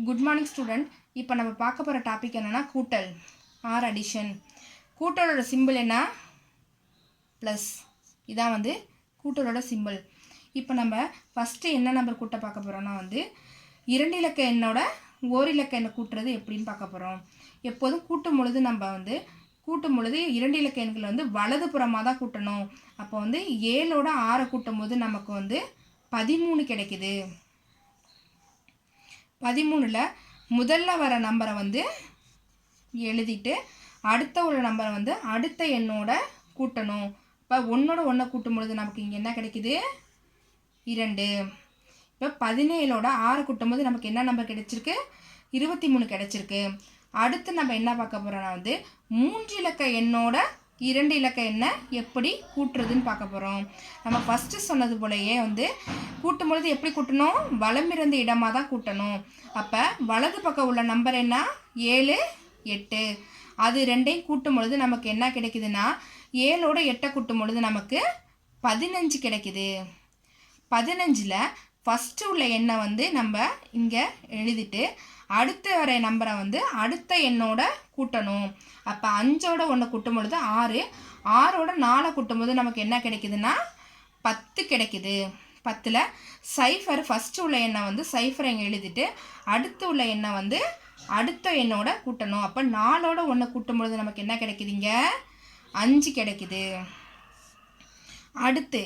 Good morning student. இப்போ நம்ம பார்க்க போகிற டாபிக் என்னென்னா கூட்டல் ஆர் அடிஷன். கூட்டலோட சிம்பிள் என்ன? ப்ளஸ். இதான் கூட்டலோட சிம்பிள். இப்போ நம்ம ஃபஸ்ட்டு என்ன நம்பர் கூட்ட பார்க்க போகிறோன்னா இரண்டு இலக்க எண்ணோட ஒரு இலக்க எண்ணை கூட்டுறது எப்படின்னு பார்க்க போகிறோம். எப்போதும் கூட்டும் பொழுது நம்ம கூட்டும் பொழுது இரண்டு இலக்க எண்களை வலது புறமாக தான் கூட்டணும். அப்போ 7ஓட 6 கூட்டும் போது நமக்கு 13 கிடைக்குது. 13ல் முதல்ல வர நம்பரை எழுதிட்டு அடுத்த ஒரு நம்பரை அடுத்த எண்ணோட கூட்டணும். இப்போ 1ஓட 1 கூட்டும் பொழுது நமக்கு இங்கே என்ன கிடைக்குது? 2. இப்போ 17ஓட 6 கூட்டும் போது நமக்கு என்ன நம்பர் கிடைச்சிருக்கு? 23 கிடைச்சிருக்கு. அடுத்து நம்ம என்ன பார்க்க போகிறோன்னா 3 இலக்க எண்ணோட 2 இலக்க எண்ணை எப்படி கூட்டுறதுன்னு பார்க்க போகிறோம். நம்ம ஃபஸ்ட்டு சொன்னது போலயே கூட்டும் பொழுது எப்படி கூட்டணும்? வலமிருந்து இடமாக தான் கூட்டணும். அப்போ வலது பக்கம் உள்ள நம்பர் என்ன? 7, 8. அது ரெண்டையும் கூட்டும் பொழுது நமக்கு என்ன கிடைக்குதுன்னா 7ஓட 8 கூட்டும் பொழுது நமக்கு 15 கிடைக்குது. 15ல் ஃபஸ்ட்டு உள்ள எண்ணை நம்ம இங்கே எழுதிட்டு அடுத்த வர நம்பரை அடுத்த எண்ணோட கூட்டணும். அப்போ 5ஓட 1 கூட்டும் பொழுது 6, 6ஓட 4 கூட்டும் போது நமக்கு என்ன கிடைக்குதுன்னா 10 கிடைக்குது. 10ல் சைஃபர் ஃபஸ்ட்டு உள்ள எண்ணை சைஃபரை இங்கே எழுதிட்டு அடுத்து உள்ள எண்ணை அடுத்த எண்ணோட கூட்டணும். அப்போ 4ஓட 1 கூட்டும் பொழுது நமக்கு என்ன கிடைக்குதுங்க? 5 கிடைக்குது. அடுத்து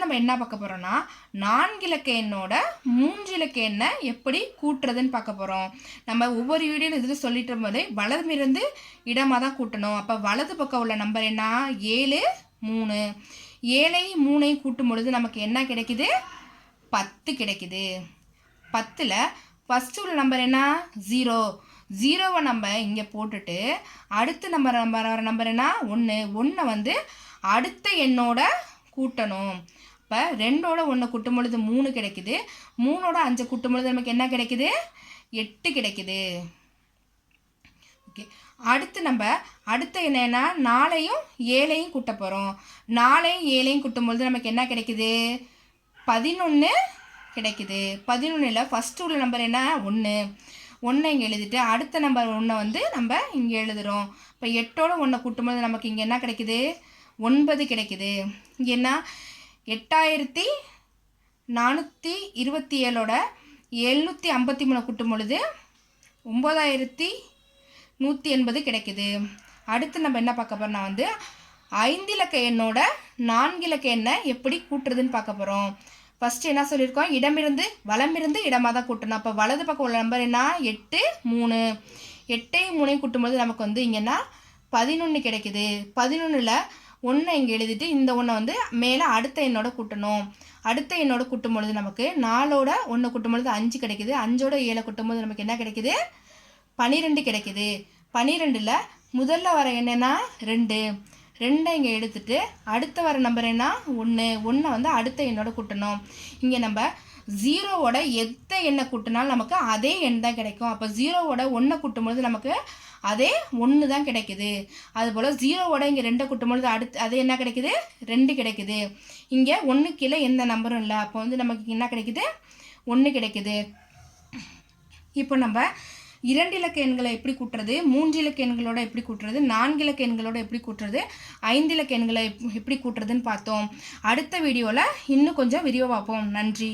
நம்ம என்ன பார்க்க போகிறோன்னா 4 இலக்க எண்ணோட 3 இலக்க எண்ணை எப்படி கூட்டுறதுன்னு பார்க்க போகிறோம். நம்ம ஒவ்வொரு வீடியோவில் இதில் சொல்லிட்டு போது வலமிருந்து இடமாக தான் கூட்டணும். அப்போ வலது பக்கம் உள்ள நம்பர் என்ன? 7, 3. 7ஐயும் 3ஐயும் கூட்டும் பொழுது நமக்கு என்ன கிடைக்குது? 10 கிடைக்குது. 10ல் ஃபஸ்ட்டு உள்ள நம்பர் என்ன? 0. 0வை நம்ம இங்கே போட்டுட்டு அடுத்த நம்பர் என்ன? 1. 1 அடுத்த எண்ணோட கூட்டணும். இப்போ 2ஓட 1 கூட்டும் பொழுது 3 கிடைக்குது. 3ஓட 5 கூட்டும் பொழுது நமக்கு என்ன கிடைக்குது? 8 கிடைக்குது. ஓகே, அடுத்த என்னன்னா 4ஐயும் 7ஐயும் கூட்ட போகிறோம். 4ஐயும் 7ஐயும் கூட்டும் பொழுது நமக்கு என்ன கிடைக்குது? 11 கிடைக்குது. 11ல் ஃபஸ்ட்டு உள்ள நம்பர் என்ன? 1. 1 இங்கே எழுதிட்டு அடுத்த நம்பர் 1 நம்ம இங்கே எழுதுகிறோம். இப்போ 8ஓட 1 கூட்டும்போது நமக்கு இங்கே என்ன கிடைக்குது? 9 கிடைக்குது. இங்கே என்ன? 8427ஓட 753 கூட்டும் பொழுது 9180 கிடைக்குது. அடுத்து நம்ம என்ன பார்க்க போகிறோம்னா 5 இலக்க எண்ணோட 4 இலக்க எண்ணை எப்படி கூட்டுறதுன்னு பார்க்க போகிறோம். ஃபஸ்ட்டு என்ன சொல்லியிருக்கோம்? வலமிருந்து இடமாக தான் கூட்டணும். அப்போ வலது பக்கம் உள்ள நம்பர் என்ன? 8, 3. 8ஐயும் 3ஐயும் கூட்டும்போது நமக்கு இங்கன்னா 11 கிடைக்குது. 11ல் 1 இங்கே எழுதிட்டு இந்த 1 மேலே அடுத்த எண்ணோட கூட்டணும். அடுத்த எண்ணோட கூட்டும் பொழுது நமக்கு 4ஓட 1 கூட்டும் பொழுது 5 கிடைக்குது. 5ஓட 7 கூட்டும் போது நமக்கு என்ன கிடைக்குது? 12 கிடைக்குது. 12ல் முதல்ல வர என்னன்னா 2. 2 இங்கே எடுத்துட்டு அடுத்த வர நம்பர் என்ன? 1. 1 அடுத்த எண்ணோட கூட்டணும். இங்கே நம்ம 0ஓட எந்த எண்ணை கூட்டினாலும் நமக்கு அதே எண் தான் கிடைக்கும். அப்போ 0ஓட 1 கூட்டும்பொழுது நமக்கு அதே 1 தான் கிடைக்குது. அதுபோல் 0ஓட இங்கே 2 கூட்டும்பொழுது அடுத்து அதே என்ன கிடைக்குது? 2 கிடைக்குது. இங்கே 1 கீழே எந்த நம்பரும் இல்லை. அப்போ நமக்கு என்ன கிடைக்குது? 1 கிடைக்குது. இப்போ நம்ம 2 இலக்க எண்களை எப்படி கூட்டுறது, 3 இலக்க எண்களோட எப்படி கூட்டுறது, 4 இலக்க எண்களோட எப்படி கூட்டுறது, 5 இலக்க எண்களை எப்படி கூட்டுறதுன்னு பார்த்தோம். அடுத்த வீடியோவில் இன்னும் கொஞ்சம் விரிவாக பார்ப்போம். நன்றி.